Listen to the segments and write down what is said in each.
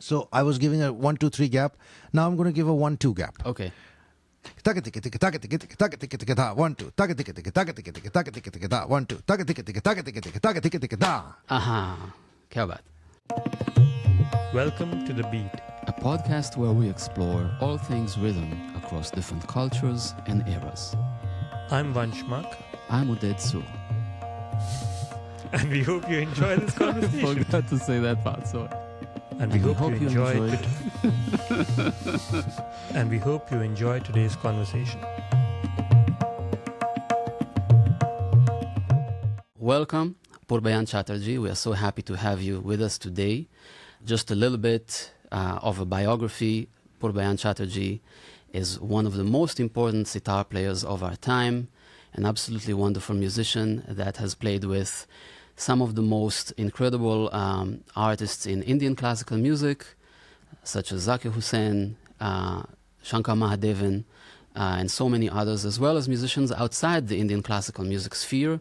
So I was giving a 1, 2, 3 gap. Now I'm going to give a 1, 2 gap. Okay. 1, 2. 1, 2. 1, 2. Aha. Kya baat. Welcome to The Beat. A podcast where we explore all things rhythm across different cultures and eras. I'm Vanshmak, I'm Uded Sur. and we hope you enjoy this conversation. Forgot to say that part, so. And we hope you enjoy enjoyed. And we hope you enjoy today's conversation. Welcome, Purbayan Chatterjee. We are so happy to have you with us today. Just a little bit of a biography. Purbayan Chatterjee is one of the most important sitar players of our time, an absolutely wonderful musician that has played with some of the most incredible artists in Indian classical music, such as Zakir Hussain, Shankar Mahadevan, and so many others, as well as musicians outside the Indian classical music sphere.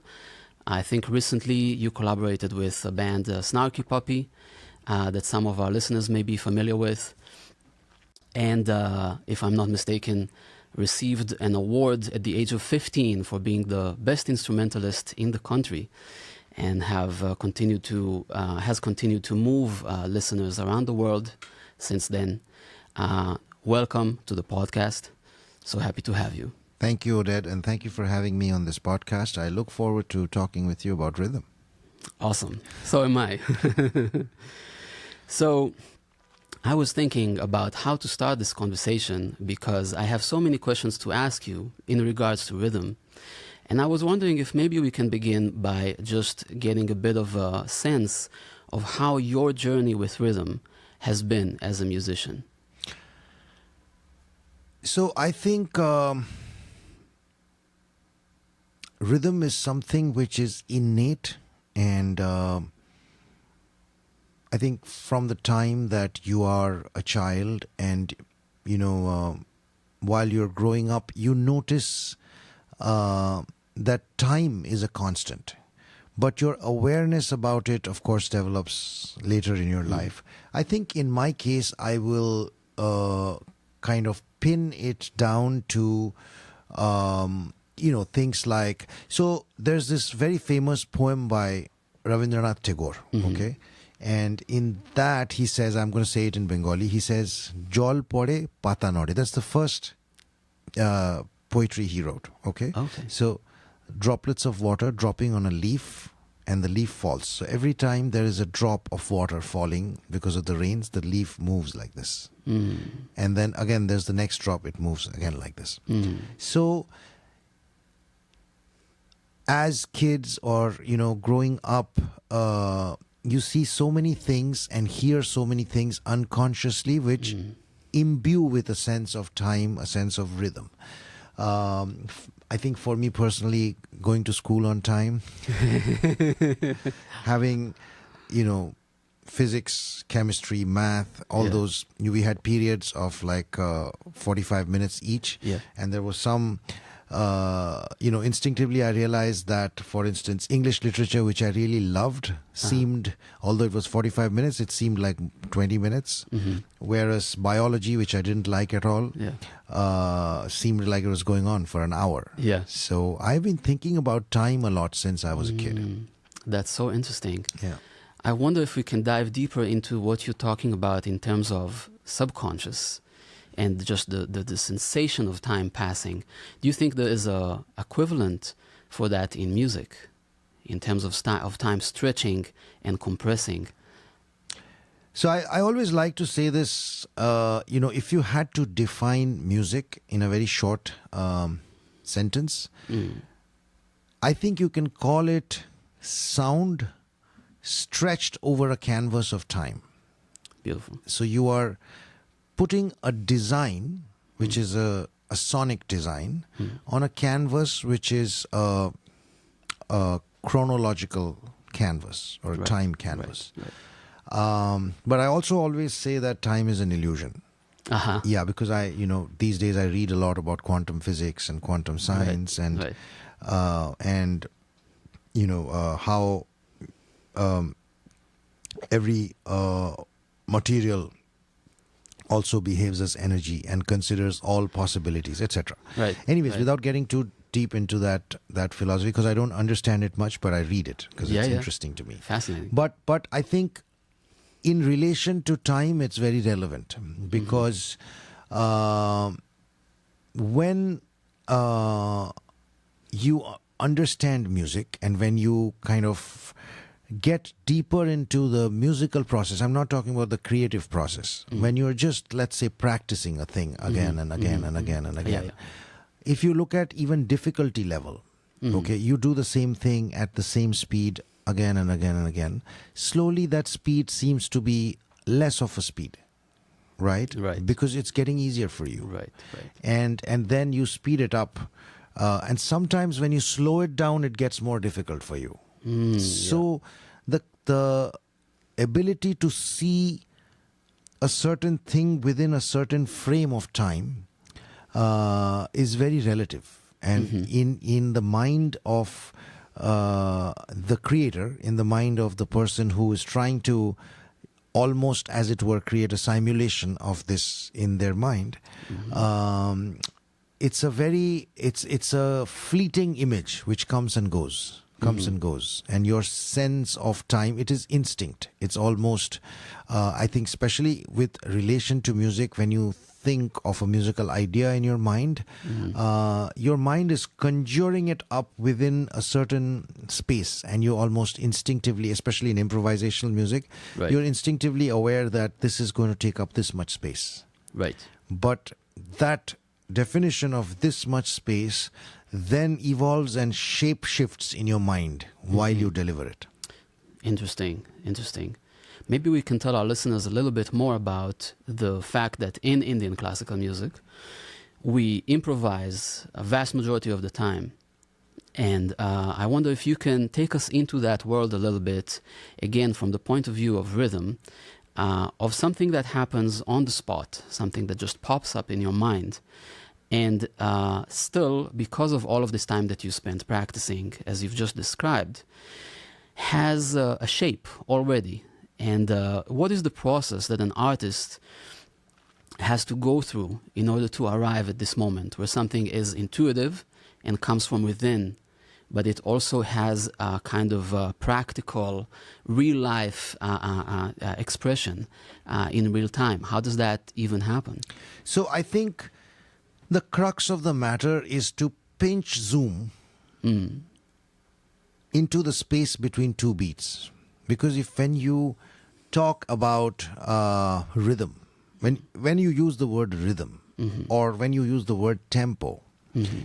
I think recently you collaborated with a band, Snarky Puppy, that some of our listeners may be familiar with. And if I'm not mistaken, received an award at the age of 15 for being the best instrumentalist in the country, and has continued to move listeners around the world since then. Welcome to the podcast. So happy to have you. Thank you, Oded, and thank you for having me on this podcast. I look forward to talking with you about rhythm. Awesome. So am I. So I was thinking about how to start this conversation because I have so many questions to ask you in regards to rhythm. And I was wondering if maybe we can begin by just getting a bit of a sense of how your journey with rhythm has been as a musician. So I think rhythm is something which is innate, and I think from the time that you are a child and, while you're growing up, you notice that time is a constant. But your awareness about it, of course, develops later in your life. I think in my case, I will kind of pin it down to, things like... So there's this very famous poem by Rabindranath Tagore, okay? And in that, he says, I'm going to say it in Bengali, he says, Jol pore pata nore. That's the first poetry he wrote, okay? So droplets of water dropping on a leaf, and the leaf falls. So every time there is a drop of water falling because of the rains, the leaf moves like this. And then again, there's the next drop, it moves again like this. So as kids or, growing up, you see so many things and hear so many things unconsciously which imbue with a sense of time, a sense of rhythm. I think for me personally, going to school on time, having, physics, chemistry, math, all those, we had periods of like 45 minutes each. And there was some, instinctively I realized that, for instance, English literature, which I really loved, seemed, although it was 45 minutes, it seemed like 20 minutes. Whereas biology, which I didn't like at all, seemed like it was going on for an hour. So I've been thinking about time a lot since I was a kid. That's so interesting. Yeah. I wonder if we can dive deeper into what you're talking about in terms of subconscious and just the sensation of time passing. Do you think there is a equivalent for that in music, in terms of time stretching and compressing? So I always like to say this, if you had to define music in a very short sentence, I think you can call it sound stretched over a canvas of time. Beautiful. So you are putting a design, which is a sonic design, on a canvas which is a chronological canvas or a time canvas. But I also always say that time is an illusion. Yeah, because these days I read a lot about quantum physics and quantum science and how every material also behaves as energy and considers all possibilities, etc. Right. Anyways, right. without getting too deep into that philosophy, because I don't understand it much, but I read it because it's interesting to me. Fascinating. But I think in relation to time, it's very relevant because when you understand music and when you kind of get deeper into the musical process, I'm not talking about the creative process, when you're just, let's say, practicing a thing again and again and again and again. Yeah. If you look at even difficulty level, okay, you do the same thing at the same speed again and again and again. Slowly that speed seems to be less of a speed, right? Right. Because it's getting easier for you. Right. And then you speed it up. And sometimes when you slow it down, it gets more difficult for you. So the ability to see a certain thing within a certain frame of time is very relative. And in the mind of the creator, in the mind of the person who is trying to almost, as it were, create a simulation of this in their mind, it's a fleeting image which comes and goes. And your sense of time, it is instinct. It's almost, I think, especially with relation to music, when you think of a musical idea in your mind, your mind is conjuring it up within a certain space, and you almost instinctively, especially in improvisational music, you're instinctively aware that this is going to take up this much space. Right. But that definition of this much space then evolves and shape shifts in your mind while you deliver it. Interesting. Maybe we can tell our listeners a little bit more about the fact that in Indian classical music, we improvise a vast majority of the time. And I wonder if you can take us into that world a little bit, again, from the point of view of rhythm, of something that happens on the spot, something that just pops up in your mind. And still, because of all of this time that you spent practicing, as you've just described, has a shape already. And what is the process that an artist has to go through in order to arrive at this moment where something is intuitive and comes from within, but it also has a kind of practical, real-life expression in real time? How does that even happen? So I think the crux of the matter is to pinch zoom into the space between two beats. Because when you talk about rhythm, when you use the word rhythm or when you use the word tempo,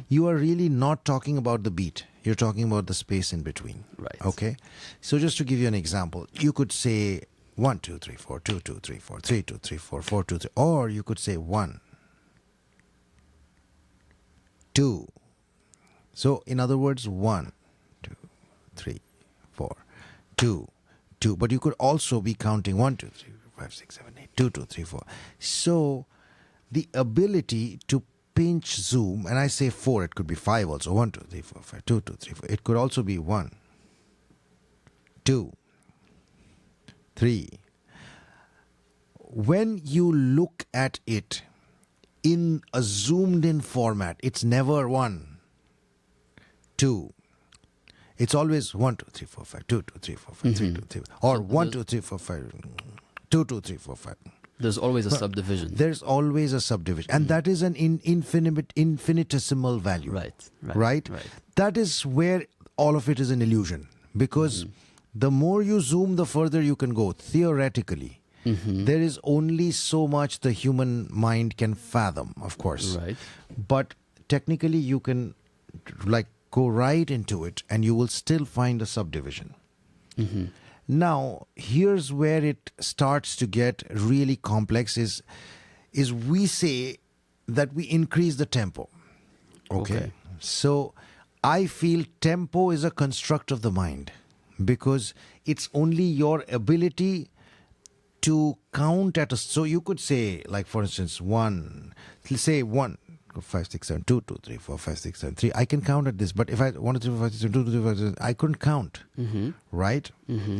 you are really not talking about the beat. You're talking about the space in between. Right. Okay? So just to give you an example, you could say 1, 2, 3, 4, 2, 2, 3, 4, 3, 2, 3, 4, 4, 2, 3. Or you could say 1, 2. So in other words, 1, 2, 3, 4, 2, 2. But you could also be counting 1, 2, 3, 4, 5, 6, 7, 8, 2, 2, 3, 4. So the ability to pinch zoom, and I say 4, it could be 5 also. 1, 2, 3, 4, 5, 2, 2, 3, 4. It could also be 1, 2, 3. When you look at it in a zoomed in format, it's never 1, 2. It's always 1, 2, 3, 4, 5, 2, 2, 3, 4, 5, 3, 2, 3, or 1, 2, 3, 4, 5, 2, 2, 3, 4, 5. There's always a subdivision. There's always a subdivision. And that is an infinitesimal value. Right. That is where all of it is an illusion. Because the more you zoom, the further you can go. Theoretically, there is only so much the human mind can fathom, of course. Right. But technically, you can go right into it and you will still find a subdivision. Now, here's where it starts to get really complex is we say that we increase the tempo. Okay. So I feel tempo is a construct of the mind because it's only your ability to count at so you could say, like, for instance, 1, let's say 1, 5, 6, 7, 2, 2, 3, 4, 5, 6, 7, 3. I can count at this, but if I 1, 2, 3, 4, 5, 6, 7, 2, 2, 3, 4, 5, 6, I couldn't count. Right?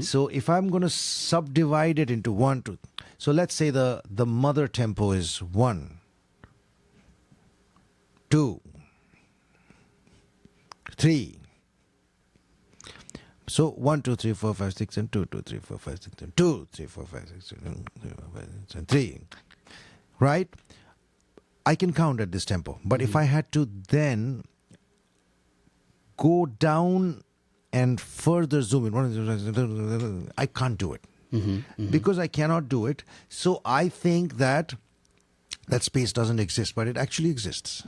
So if I'm going to subdivide it into 1, 2, So let's say the mother tempo is 1, 2, 3. So 1, 2, 3, 4, 5, 6, and 2, 2, 3, 4, 5, 6, and 2, 3, 4, 5, 6, 7, 3, 4, 5, 6, and 3. Right? I can count at this tempo. But if I had to then go down and further zoom in, I can't do it. Because I cannot do it. So I think that space doesn't exist, but it actually exists.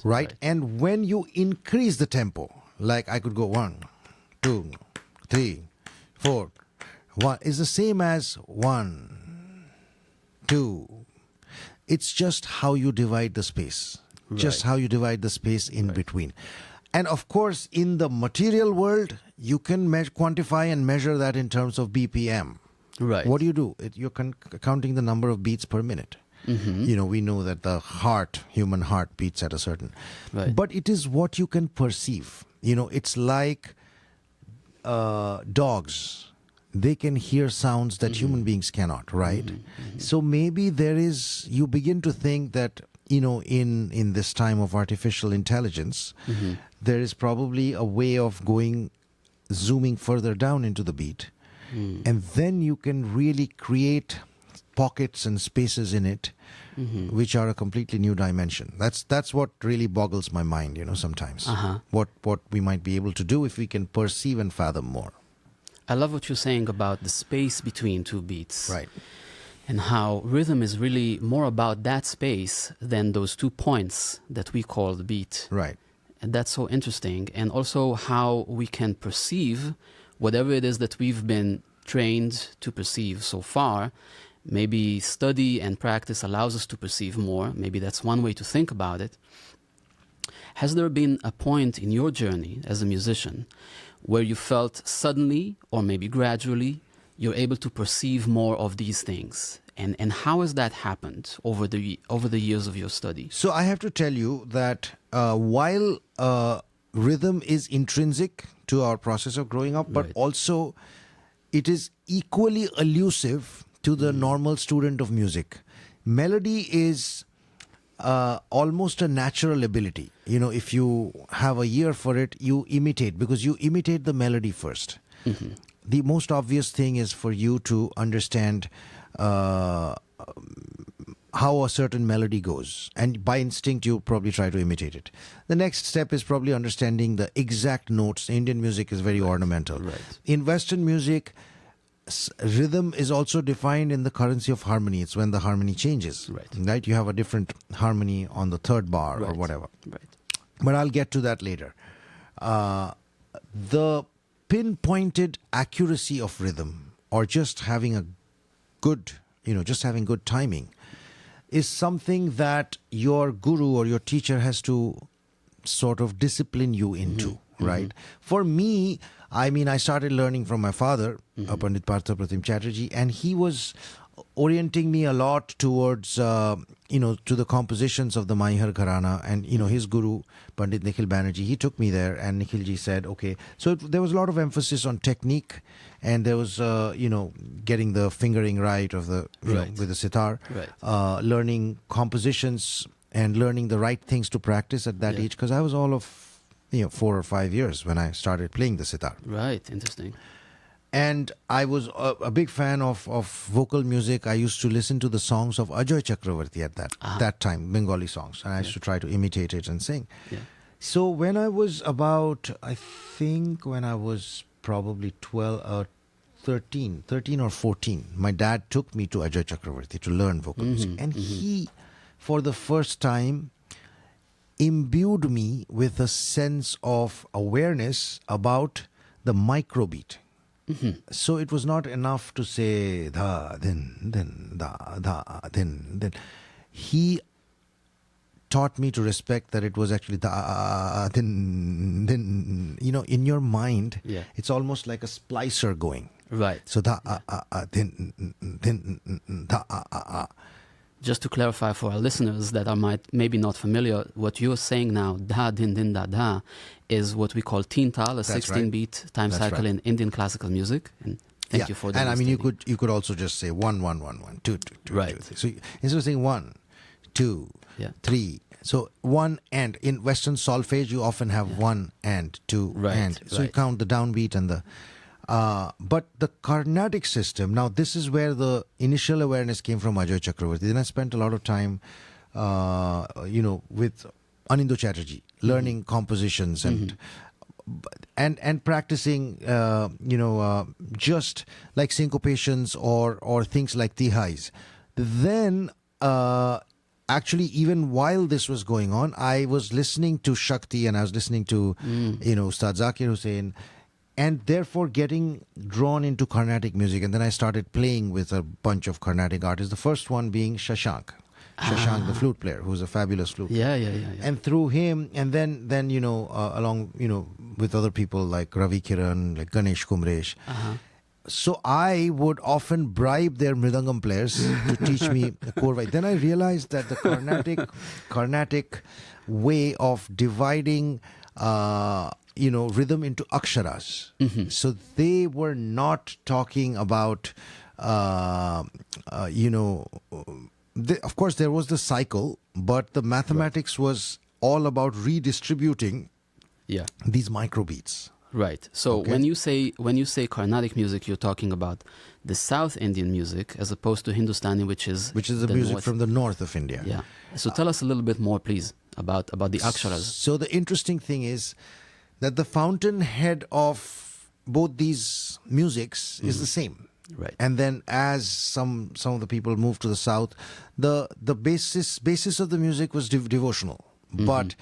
Right? And when you increase the tempo, like I could go 1, 2, 3, 4, 1, is the same as 1, 2. It's just how you divide the space. Just how you divide the space in between. And of course, in the material world, you can quantify and measure that in terms of BPM. Right. What do? You're counting the number of beats per minute. We know that the human heart beats at a certain. Right. But it is what you can perceive. It's like dogs. They can hear sounds that human beings cannot, right? So maybe you begin to think that, in this time of artificial intelligence, there is probably a way of zooming further down into the beat. And then you can really create pockets and spaces in it, which are a completely new dimension. That's what really boggles my mind, sometimes. What we might be able to do if we can perceive and fathom more. I love what you're saying about the space between two beats. Right. And how rhythm is really more about that space than those 2 points that we call the beat. Right. And that's so interesting. And also how we can perceive whatever it is that we've been trained to perceive so far. Maybe study and practice allows us to perceive more. Maybe that's one way to think about it. Has there been a point in your journey as a musician where you felt suddenly, or maybe gradually, you're able to perceive more of these things? And how has that happened over the years of your study? So I have to tell you that while rhythm is intrinsic to our process of growing up, but also it is equally elusive to the normal student of music. Melody is almost a natural ability. If you have a ear for it, you imitate, because you imitate the melody first. The most obvious thing is for you to understand how a certain melody goes, and by instinct you probably try to imitate it. The next step is probably understanding the exact notes. Indian music is very ornamental. In Western music, rhythm is also defined in the currency of harmony. It's when the harmony changes. Right? You have a different harmony on the third bar or whatever. But I'll get to that later. The pinpointed accuracy of rhythm, or just having good timing, is something that your guru or your teacher has to sort of discipline you into, right? For me, I started learning from my father, Pandit Purbayan Chatterjee, and he was orienting me a lot towards, to the compositions of the Maihar Gharana, and, his guru, Pandit Nikhil Banerjee, he took me there, and Nikhilji said, okay. So there was a lot of emphasis on technique, and there was, getting the fingering right of with the sitar, learning compositions and learning the right things to practice at that age, because I was all of 4 or 5 years when I started playing the sitar. Right, interesting. And I was a big fan of vocal music. I used to listen to the songs of Ajoy Chakravarti at that time, Bengali songs, and I used to try to imitate it and sing. So when I was probably 13 or 14, my dad took me to Ajoy Chakravarti to learn vocal music. And he, for the first time, imbued me with a sense of awareness about the microbeat. So it was not enough to say da, then, da, then. He taught me to respect that it was actually da, then. In your mind, it's almost like a splicer going. Right. So da, then, da. Just to clarify for our listeners that are maybe not familiar, what you're saying now, da, din, din, da, da, is what we call teen tal, a 16-beat time cycle in Indian classical music. And Thank you for the And I mean, understanding. you could also just say 1 1 1 1 2 2 2. Right. 2. So instead of saying 1 2 Yeah. 3, so 1 and in Western solfege you often have 1 and 2 Right, and. So you right. count the downbeat and the. But the Carnatic system, now this is where the initial awareness came from Ajoy Chakravarti. Then I spent a lot of time, with Anindo Chatterjee, learning compositions and practicing, just like syncopations or things like tihais. Then, actually, even while this was going on, I was listening to Shakti and I was listening to, Ustad Zakir Hussain, and therefore getting drawn into Carnatic music. And then I started playing with a bunch of Carnatic artists. The first one being Shashank, the flute player, who's a fabulous flute player. Yeah. And through him, and then along with other people like Ravi Kiran, like Ganesh Kumresh. So I would often bribe their mridangam players to teach me Korvai. Then I realized that the Carnatic way of dividing rhythm into Aksharas. So they were not talking about of course there was the cycle, but the mathematics was all about redistributing Yeah. these microbeats. Right. So Okay. when you say Carnatic music, you're talking about the South Indian music as opposed to Hindustani, which is The music north. from the north of India. Yeah. So tell us a little bit more, please, about the Aksharas. So the interesting thing is that the fountainhead of both these musics is the same. Right. And then as some of the people moved to the south, the basis of the music was devotional. But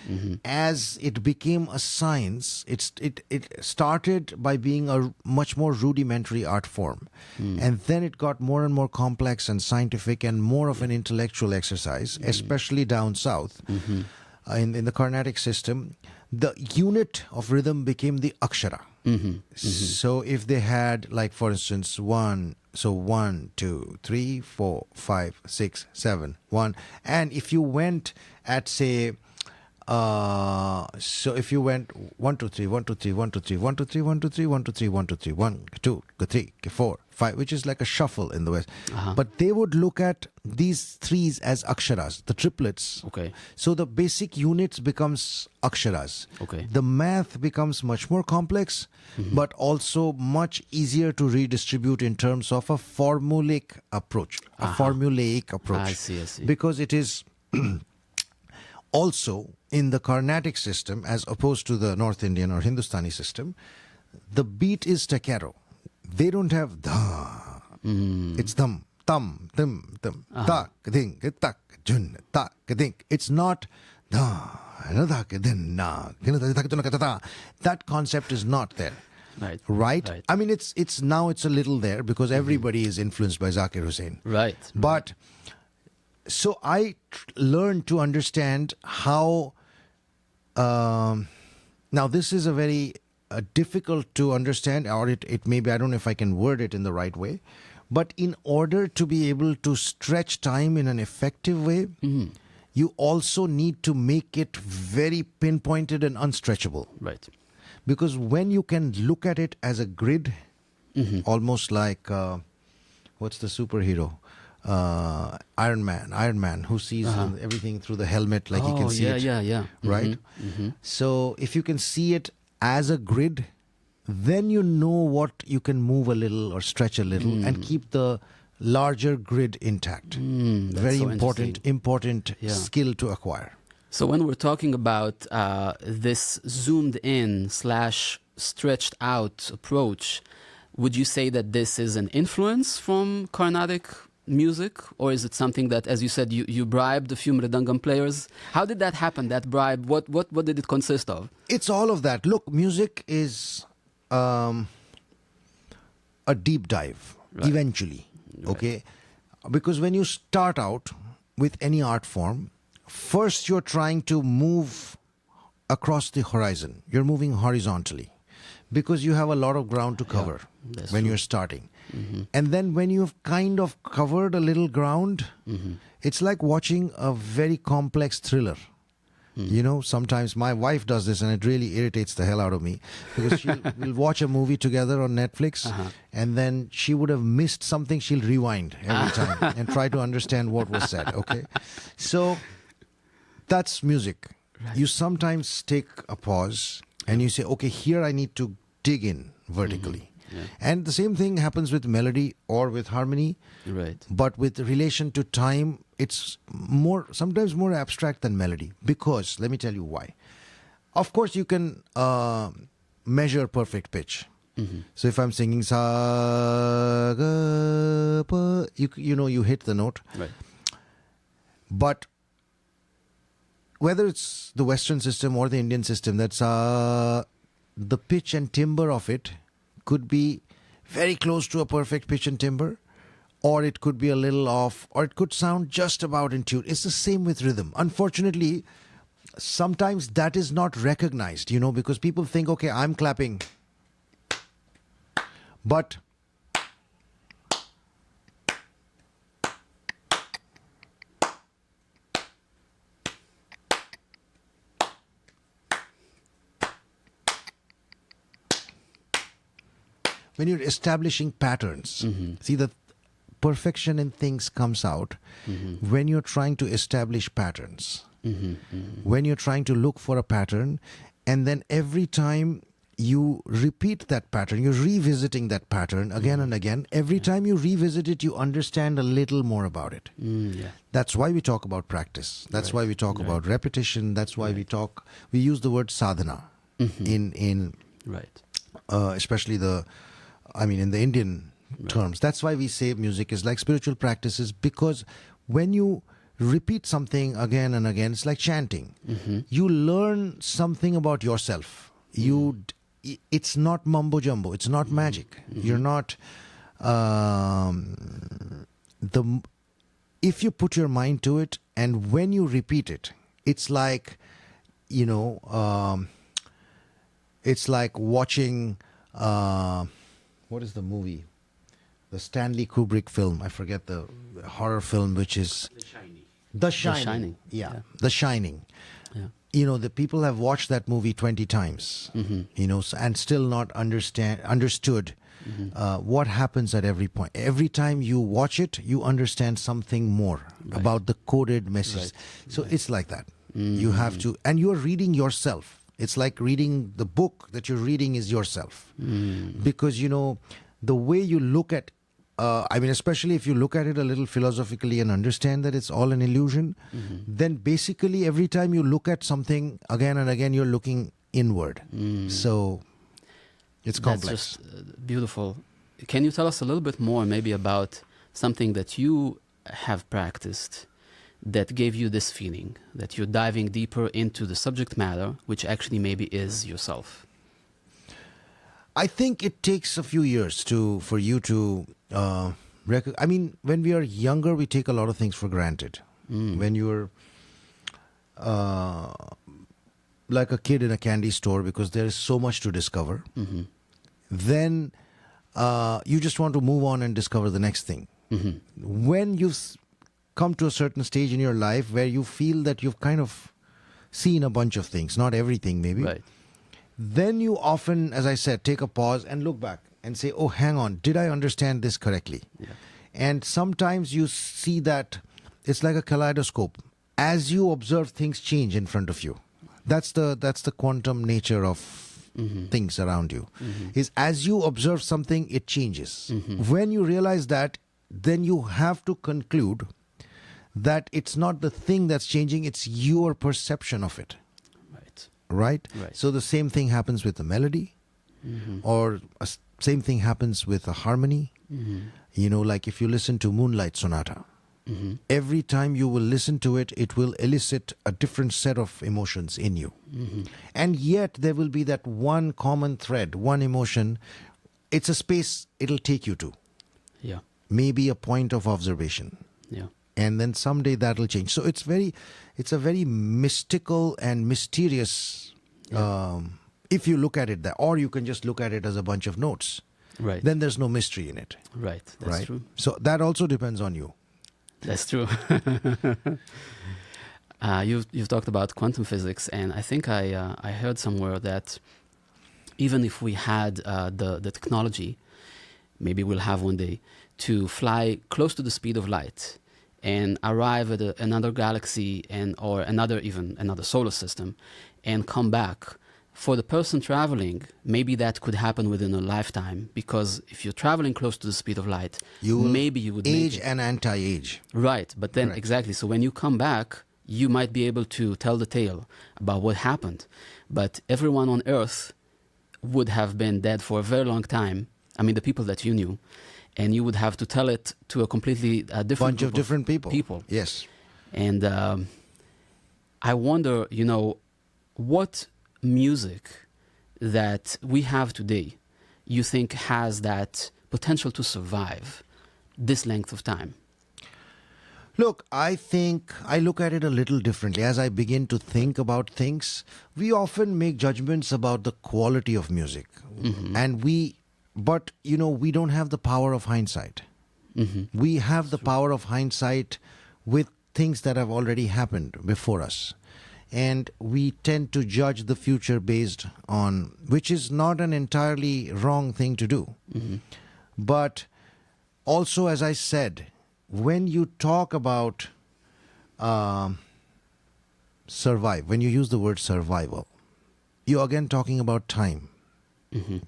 as it became a science, it started by being a much more rudimentary art form. And then it got more and more complex and scientific and more of an intellectual exercise, especially down south. In the Carnatic system, the unit of rhythm became the akshara. So if they had, like, for instance, 1, 2, 3, 4, 5, 6, 7, 1. And if you went at, say, so if you went 1 2 3 1 2 3 1 2 3 1 2 3 1 2 3 1 2 3 1 2 3 1 2 3 4 5, which is like a shuffle in the West. But they would look at these threes as aksharas, the triplets. Okay. So the basic units becomes aksharas. Okay. The math becomes much more complex, but also much easier to redistribute in terms of a formulaic approach. I see. Because it is also in the Carnatic system, as opposed to the North Indian or Hindustani system, the beat is staccato. They don't have da. It's thum, thum, thum, thum, tak, ding, tak, jun, tak, ding. It's not da, na. That concept is not there. Right? I mean, it's now it's a little there because everybody is influenced by Zakir Hussain. Right. But so I learned to understand how. Now this is a very difficult to understand, or it may be, I don't know if I can word it in the right way, but in order to be able to stretch time in an effective way, you also need to make it very pinpointed and unstretchable. Right. Because when you can look at it as a grid, almost like, what's the superhero? Iron Man, who sees everything through the helmet, like he can see it. Yeah. Right? So if you can see it as a grid, then you know what you can move a little or stretch a little and keep the larger grid intact. Very so important skill to acquire. So when we're talking about this zoomed in / stretched out approach, would you say that this is an influence from Carnatic music, or is it something that, as you said, you bribed a few mridangam players? How did that happen, that bribe? What did it consist of? It's all of that. Look, music is a deep dive, eventually, okay? Because when you start out with any art form, first you're trying to move across the horizon. You're moving horizontally because you have a lot of ground to cover when you're starting. And then when you've kind of covered a little ground, it's like watching a very complex thriller. You know, sometimes my wife does this and it really irritates the hell out of me because we'll watch a movie together on Netflix and then she would have missed something. She'll rewind every time and try to understand what was said. Okay. So that's music. Right. You sometimes take a pause and you say, okay, here I need to dig in vertically. Yeah. And the same thing happens with melody or with harmony. Right. But with relation to time, it's sometimes more abstract than melody. Because, let me tell you why. Of course, you can measure perfect pitch. So if I'm singing sa ga pa, you hit the note. Right. But whether it's the Western system or the Indian system, that's the pitch and timbre of it could be very close to a perfect pitch and timbre, or it could be a little off, or it could sound just about in tune. It's the same with rhythm. Unfortunately, sometimes that is not recognized, because people think, okay, I'm clapping, but when you're establishing patterns, see, the perfection in things comes out when you're trying to establish patterns. When you're trying to look for a pattern, and then every time you repeat that pattern, you're revisiting that pattern again and again. Every time you revisit it, you understand a little more about it. That's why we talk about practice. That's why we talk about repetition. That's why we use the word sadhana in especially in the Indian terms. That's why we say music is like spiritual practices, because when you repeat something again and again, it's like chanting. You learn something about yourself. It's not mumbo jumbo. It's not magic. You're not if you put your mind to it, and when you repeat it, it's like it's like watching what is the movie? The Stanley Kubrick film. I forget the horror film, which is The Shining. Yeah, The Shining. Yeah. The people have watched that movie 20 times, and still not understood what happens at every point. Every time you watch it, you understand something more about the coded message. So it's like that. You have to, and you're reading yourself. It's like reading the book that you're reading is yourself. Because, the way you look at, especially if you look at it a little philosophically and understand that it's all an illusion, then basically every time you look at something again and again, you're looking inward. So it's complex. That's just beautiful. Can you tell us a little bit more maybe about something that you have practiced that gave you this feeling that you're diving deeper into the subject matter, which actually maybe is yourself? I think it takes a few years for you to when we are younger, we take a lot of things for granted. When you're like a kid in a candy store, because there is so much to discover, then you just want to move on and discover the next thing. When you've come to a certain stage in your life where you feel that you've kind of seen a bunch of things, not everything maybe, then you often, as I said, take a pause and look back and say, oh, hang on, did I understand this correctly? And sometimes you see that it's like a kaleidoscope. As you observe, things change in front of you. That's the quantum nature of things around you. Is as you observe something, it changes. When you realize that, then you have to conclude that it's not the thing that's changing, it's your perception of it. Right? So the same thing happens with the melody, or same thing happens with a harmony. Like if you listen to Moonlight Sonata, every time you will listen to it, it will elicit a different set of emotions in you. And yet there will be that one common thread, one emotion. It's a space it'll take you to. Maybe a point of observation. And then someday that'll change. So it's a very mystical and mysterious, if you look at it that, or you can just look at it as a bunch of notes. Then there's no mystery in it. That's true. So that also depends on you. That's true. You've talked about quantum physics, and I think I heard somewhere that even if we had the technology, maybe we'll have one day, to fly close to the speed of light and arrive at another galaxy or another solar system and come back. For the person traveling, maybe that could happen within a lifetime, because if you're traveling close to the speed of light, maybe you would age make it. and anti-age. Right, but then Correct. exactly. So when you come back, you might be able to tell the tale about what happened. But everyone on Earth would have been dead for a very long time. I mean, the people that you knew. And you would have to tell it to a completely different Bunch group of different people. Yes. And I wonder, what music that we have today you think has that potential to survive this length of time? Look, I think I look at it a little differently. As I begin to think about things, we often make judgments about the quality of music. But we don't have the power of hindsight. We have the power of hindsight with things that have already happened before us. And we tend to judge the future based on, which is not an entirely wrong thing to do. But also, as I said, when you talk about when you use the word survival, you're again talking about time.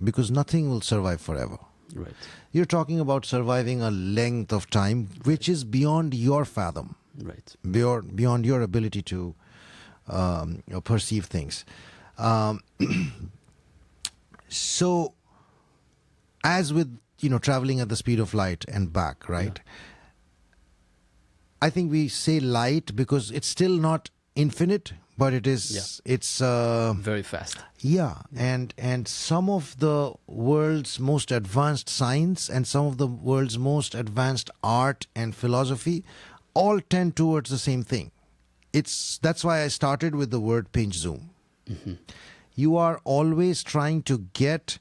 Because nothing will survive forever. Right. You're talking about surviving a length of time which is beyond your fathom, Right. beyond your ability to perceive things. So, as with traveling at the speed of light and back, right? I think we say light because it's still not infinite, but it is. It's Very fast. yeah, and some of the world's most advanced science and some of the world's most advanced art and philosophy all tend towards the same thing. That's why I started with the word pinch zoom. You are always trying to get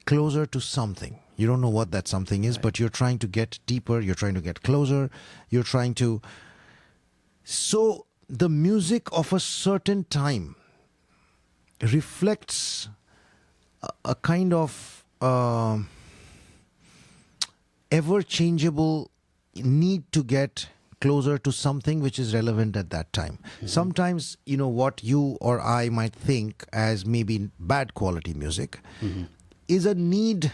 closer to something. You don't know what that something is, but you're trying to get deeper, you're trying to get closer, you're trying to... So the music of a certain time reflects a kind of ever-changeable need to get closer to something which is relevant at that time. Sometimes, what you or I might think as maybe bad quality music is a need,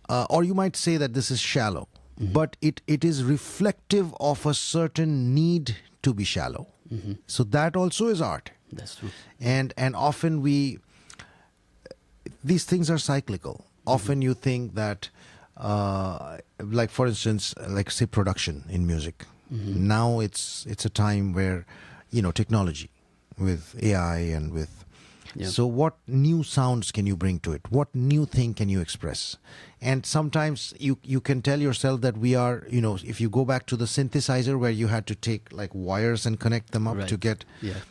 or you might say that this is shallow, but it is reflective of a certain need to be shallow. So that also is art. That's true. And often these things are cyclical. Often you think that, like for instance, like say production in music. Now it's a time where, technology with AI and with... So what new sounds can you bring to it? What new thing can you express? And sometimes you can tell yourself that we are, if you go back to the synthesizer where you had to take like wires and connect them up to get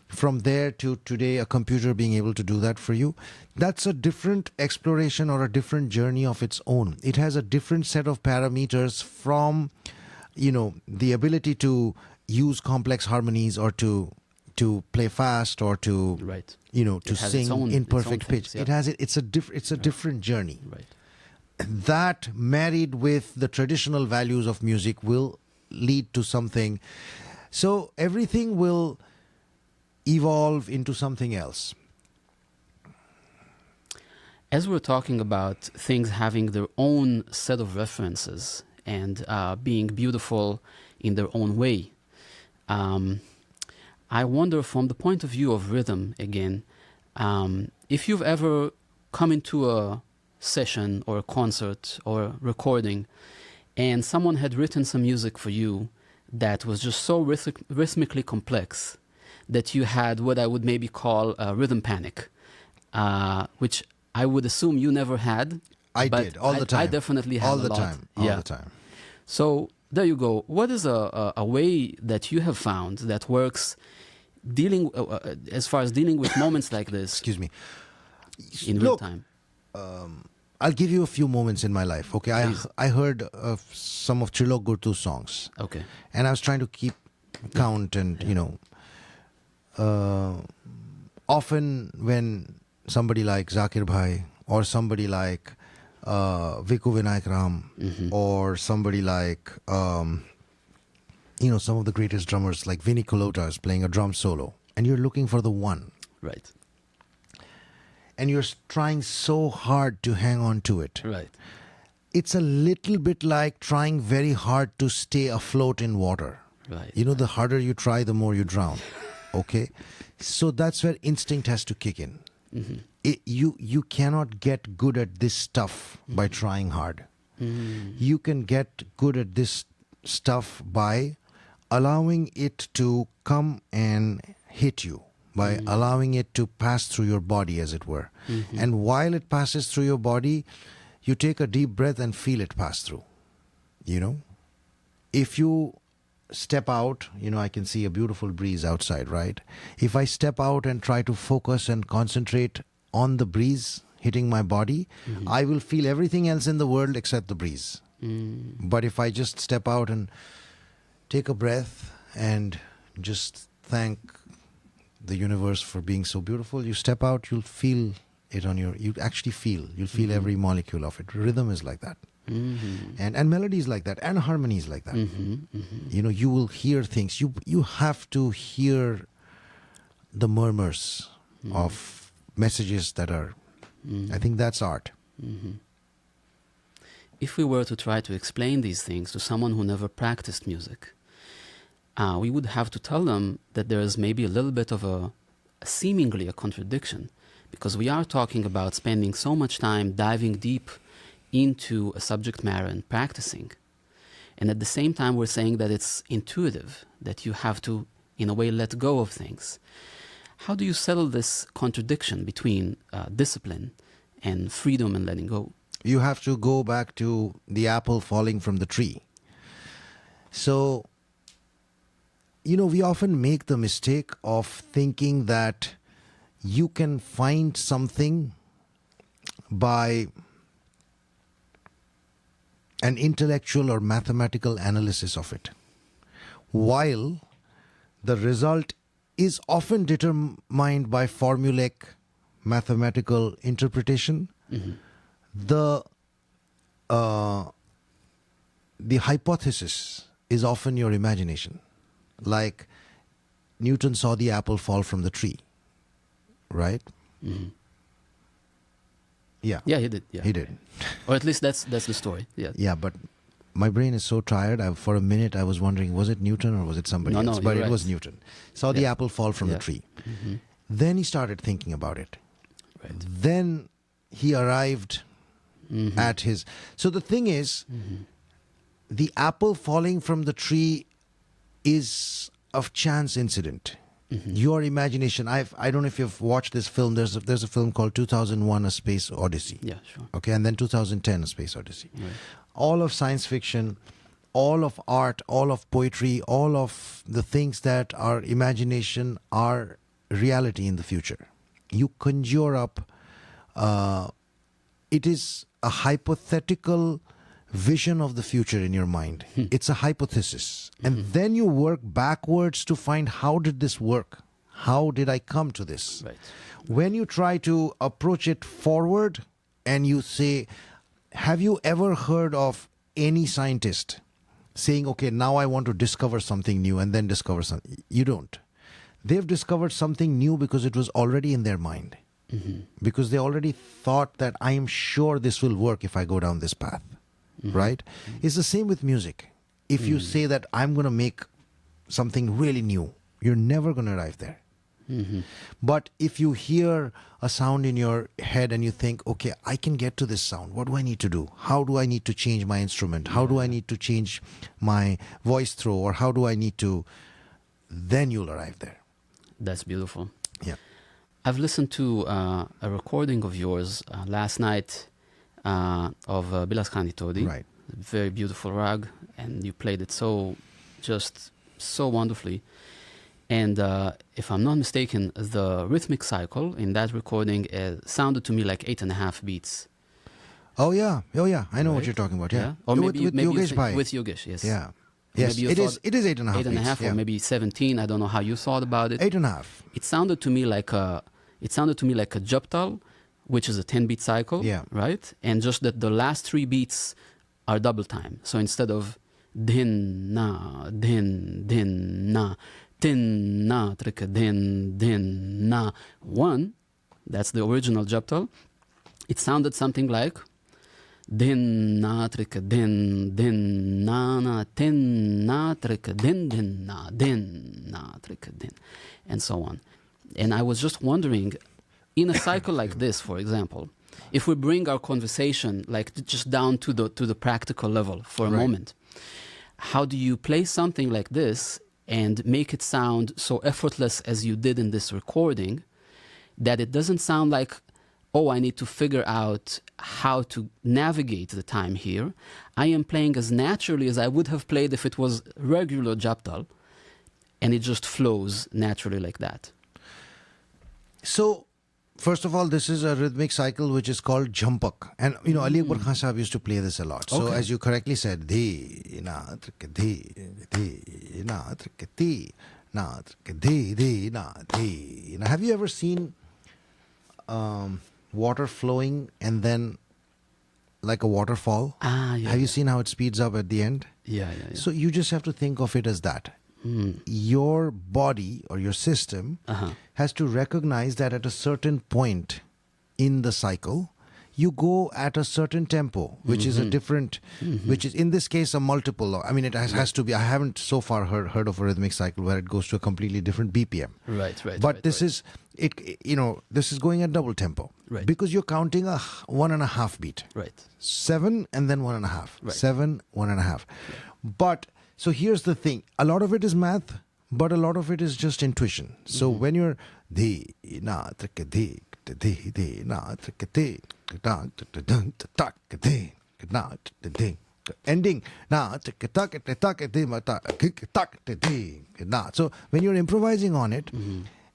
from there to today a computer being able to do that for you, that's a different exploration or a different journey of its own. It has a different set of parameters from, the ability to use complex harmonies or to play fast or to to sing in perfect pitch. It's a different journey. Right. That married with the traditional values of music will lead to something. So everything will evolve into something else. As we're talking about things having their own set of references and being beautiful in their own way, I wonder from the point of view of rhythm again, if you've ever come into a session or a concert or a recording and someone had written some music for you that was just so rhythmically complex that you had what I would maybe call a rhythm panic, which I would assume you never had. I did all the time. I definitely had all the a lot. time. All the time. So there you go. What is a way that you have found that works as far as dealing with moments like this? Excuse me. In real time. I'll give you a few moments in my life. Okay, I heard some of Trilok Gurtu's songs. Okay. And I was trying to keep count and often when somebody like Zakir Bhai or somebody like Viku Vinayak Ram or somebody like some of the greatest drummers like Vinny Colaiuta is playing a drum solo, and you're looking for the one, Right. and you're trying so hard to hang on to it. Right. It's a little bit like trying very hard to stay afloat in water. Right. The harder you try, the more you drown. Okay? So that's where instinct has to kick in. You cannot get good at this stuff by trying hard. You can get good at this stuff by allowing it to come and hit you, by allowing it to pass through your body, as it were. And while it passes through your body, you take a deep breath and feel it pass through. If you step out, I can see a beautiful breeze outside, right? If I step out and try to focus and concentrate on the breeze hitting my body, I will feel everything else in the world except the breeze. But if I just step out and take a breath and just thank the universe for being so beautiful, you step out, you'll feel it you'll feel every molecule of it. Rhythm is like that. And melody is like that, and harmony is like that. You will hear things. You have to hear the murmurs of messages that are, I think that's art. If we were to try to explain these things to someone who never practiced music, we would have to tell them that there is maybe a little bit of seemingly a contradiction, because we are talking about spending so much time diving deep into a subject matter and practicing. And at the same time, we're saying that it's intuitive, that you have to, in a way, let go of things. How do you settle this contradiction between discipline and freedom and letting go? You have to go back to the apple falling from the tree. So, we often make the mistake of thinking that you can find something by an intellectual or mathematical analysis of it, while the result is often determined by formulaic mathematical interpretation. The hypothesis is often your imagination. Like Newton saw the apple fall from the tree, right? Yeah, he did. Yeah, he did. Or at least that's the story. Yeah. Yeah, but my brain is so tired. For a minute, I was wondering, was it Newton or was it somebody else? But it was Newton. Saw the apple fall from the tree. Then he started thinking about it. Right. Then he arrived at his... So the thing is, the apple falling from the tree is a chance incident. Your imagination. I don't know if you've watched this film. There's a film called 2001: A Space Odyssey. Yeah, sure. Okay, and then 2010: A Space Odyssey. Right. All of science fiction, all of art, all of poetry, all of the things that are imagination are reality in the future. You conjure up. It is a hypothetical vision of the future in your mind. It's a hypothesis. And then you work backwards to find, how did this work? How did I come to this? Right. When you try to approach it forward and you say, have you ever heard of any scientist saying, okay, now I want to discover something new and then discover something? You don't. They've discovered something new because it was already in their mind. Because they already thought that I am sure this will work if I go down this path. Right? It's the same with music. If you say that I'm going to make something really new, you're never going to arrive there. But if you hear a sound in your head and you think, okay, I can get to this sound. What do I need to do? How do I need to change my instrument? How do I need to change my voice throw? Or how do I need to... Then you'll arrive there. That's beautiful. Yeah. I've listened to a recording of yours last night of Bilas Khani Todi. Right. Very beautiful rag, and you played it so wonderfully. And if I'm not mistaken, the rhythmic cycle in that recording sounded to me like 8.5 beats. Oh yeah. I know what Right? you're talking about. Yeah. Or maybe with Yogesh Bhai. with Yogesh, yes. Yeah. Yes, Maybe you it thought is. It is 8.5 8.5 beats, or yeah. maybe 17. I don't know how you thought about it. 8.5. It sounded to me like a juptal, which is a 10-beat cycle, Yeah. right? And just that the last 3 beats are double time. So instead of din na, tin na, trika din na, 1, that's the original juptal. It sounded something like din na trika din na tin na trika din na trika din, and so on. And I was just wondering, in a cycle like this, for example, if we bring our conversation like just down to the practical level for a Right. moment, how do you play something like this and make it sound so effortless as you did in this recording, that it doesn't sound like, oh, I need to figure out how to navigate the time here. I am playing as naturally as I would have played if it was regular japtal, and it just flows naturally like that. So, first of all, this is a rhythmic cycle which is called jhampak. And, Ali Akbar Khan Sahab used to play this a lot. So, Okay. as you correctly said, dhi, na, trika, dhi, na, trika, ti, na, trika, dhi, na, dhi. Have you ever seen water flowing and then like a waterfall? Ah, yeah. Have you seen how it speeds up at the end? Yeah. So you just have to think of it as that. Your body or your system has to recognize that at a certain point in the cycle, you go at a certain tempo, which is a different, which is in this case a multiple. I mean, it has to be. I haven't so far heard of a rhythmic cycle where it goes to a completely different BPM. Right. But this is it. This is going at double tempo, Right. because you're counting a 1.5 beat. Right. 7 and then 1.5. Right. 7, 1.5. But so here's the thing: a lot of it is math, but a lot of it is just intuition. So when you're the na trika di di na trika di da da da di na di ending na trika tak tak di mata tak di na. So when you're improvising on it,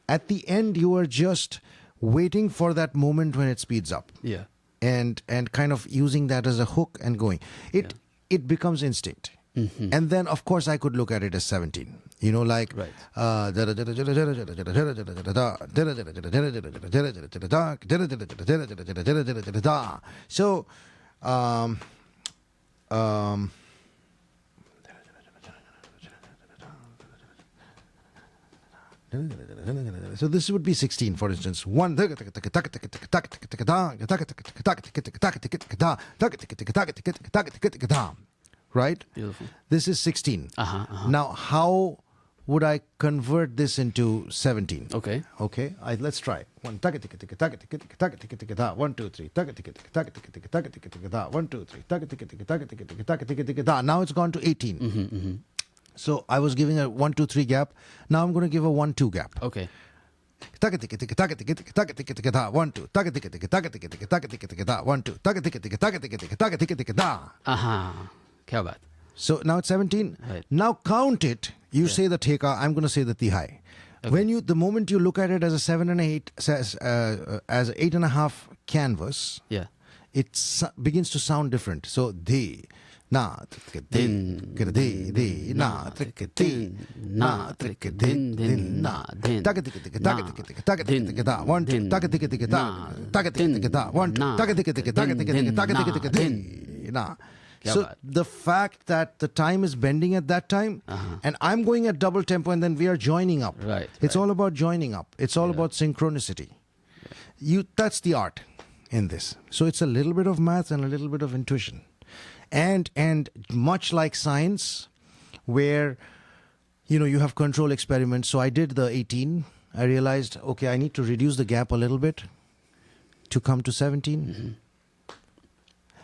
at the end you are just waiting for that moment when it speeds up. Yeah. And kind of using that as a hook and going. It becomes instinct. And then, of course, I could look at it as 17. Like Right. So, so this would be 16, for instance. One, right? Beautiful. This is 16. Uh-huh. Now, how would I convert this into 17? Okay. Okay, let's try. 1, 2, 3, 1, 2, 3, 1, 2, 3. Now it's gone to 18. So I was giving a 1, 2, 3 gap. Now I'm going to give a 1, 2 gap. Okay. 1, 2, 1, 2, 1, 2. Kya baat. So now it's 17. Right. Now count it. You say the theka, I'm going to say the tihai. Okay. The moment you look at it as a 7 and 8, as 8.5 canvas, Yeah. it begins to sound different. So di, na, din, di, na, din, na, din, na, din, 1, 2, 1, 2, So the fact that the time is bending at that time, and I'm going at double tempo, and then we are joining up. Right. It's all about joining up. It's all about synchronicity. That's the art in this. So it's a little bit of math and a little bit of intuition, and much like science, where you have control experiments. So I did the 18. I realized, okay, I need to reduce the gap a little bit to come to 17.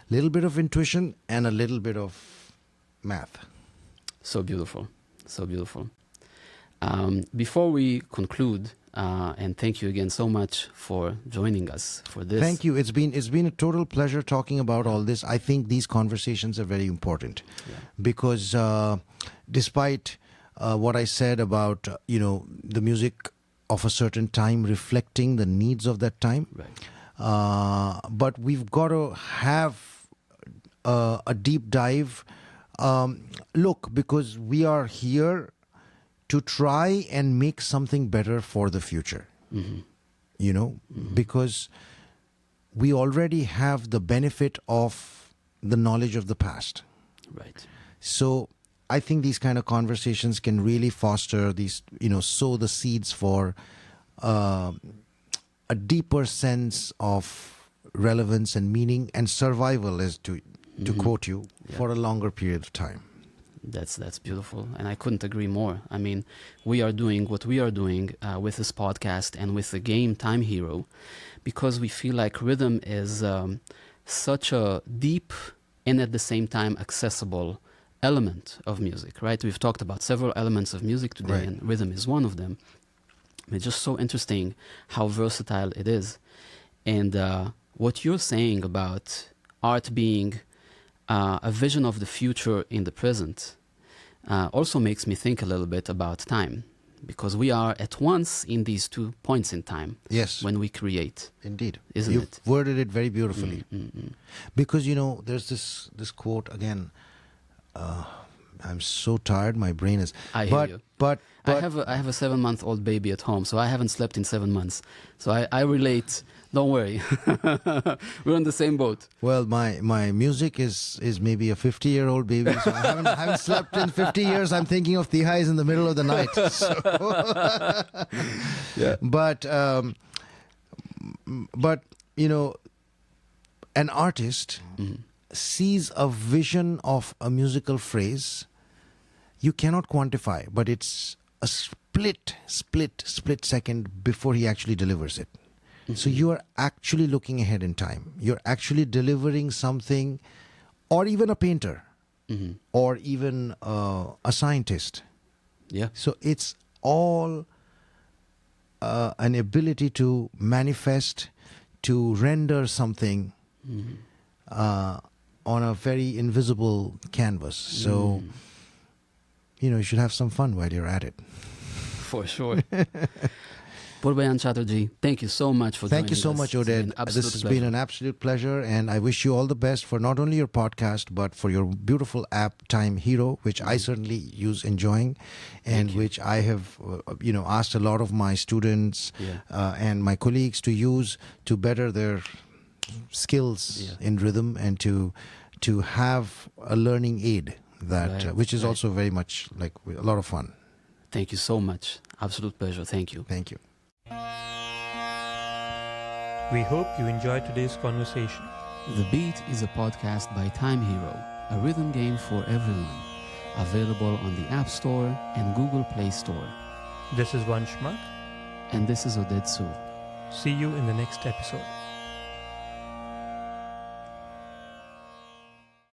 Little bit of intuition and a little bit of math. So beautiful. So beautiful. Before we conclude, and thank you again so much for joining us for this. Thank you. It's been a total pleasure talking about all this. I think these conversations are very important because despite what I said about the music of a certain time reflecting the needs of that time, Right. but we've got to have a deep dive Look, because we are here to try and make something better for the future. You know, because we already have the benefit of the knowledge of the past. Right. So I think these kind of conversations can really foster these, you know, sow the seeds for a deeper sense of relevance and meaning and survival, as to quote you, for a longer period of time. That's beautiful, and I couldn't agree more. I mean, we are doing what we are doing with this podcast and with the game Time Hero because we feel like rhythm is such a deep and at the same time accessible element of music, right? We've talked about several elements of music today, Right. and rhythm is one of them. It's just so interesting how versatile it is. And what you're saying about art being a vision of the future in the present also makes me think a little bit about time, because we are at once in these 2 points in time Yes, when we create, indeed. isn't You've it? worded it very beautifully. Because, you know, there's this quote again. I'm so tired. My brain is. I hear you. But I have a 7-month-old baby at home, so I haven't slept in 7 months. So I relate. Don't worry, we're on the same boat. well, my music is maybe a 50-year-old baby. So I haven't slept in 50 years. I'm thinking of Tihais in the middle of the night. So. Yeah. But you know, an artist sees a vision of a musical phrase you cannot quantify, but it's a split second before he actually delivers it. So you are actually looking ahead in time. You're actually delivering something, or even a painter, or even a scientist. Yeah. So it's all an ability to manifest, to render something on a very invisible canvas. So, you know, you should have some fun while you're at it. For sure. Purbayan Chatterjee, thank you so much for joining us. Thank you so much, It's been Oded. an absolute This has pleasure. been an absolute pleasure, and I wish you all the best for not only your podcast, but for your beautiful app, Time Hero, which I certainly use enjoying, and which I have, asked a lot of my students and my colleagues to use to better their skills in rhythm and to have a learning aid that which is also very much like a lot of fun. Thank you so much. Absolute pleasure. Thank you. Thank you. We hope you enjoyed today's conversation. The Beat is a podcast by Time Hero, a rhythm game for everyone. Available on the App Store and Google Play Store. This is Vanshmak. And this is Oded Sood. See you in the next episode.